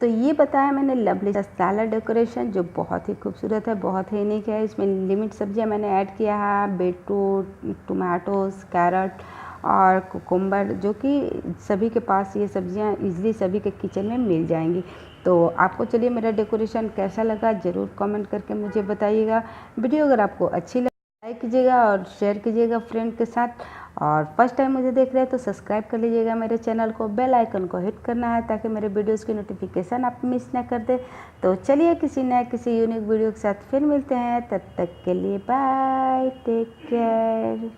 तो ये बताया मैंने लवली सैलड डेकोरेशन, जो बहुत ही खूबसूरत है, बहुत ही यूनिक है। इसमें लिमिट सब्जियां मैंने ऐड किया है, बीटरूट, टोमेटोज़, कैरेट और कुकुम्बर, जो कि सभी के पास ये सब्जियां इजीली सभी के किचन में मिल जाएंगी। तो आपको चलिए मेरा डेकोरेशन कैसा लगा ज़रूर कमेंट करके मुझे बताइएगा। वीडियो अगर आपको अच्छी लगे लाइक कीजिएगा और शेयर कीजिएगा फ्रेंड के साथ। और फर्स्ट टाइम मुझे देख रहे हैं तो सब्सक्राइब कर लीजिएगा मेरे चैनल को, बेल आइकन को हिट करना है ताकि मेरे वीडियोस की नोटिफिकेशन आप मिस ना कर दे। तो चलिए किसी नए किसी यूनिक वीडियो के साथ फिर मिलते हैं, तब तक के लिए बाय, टेक केयर।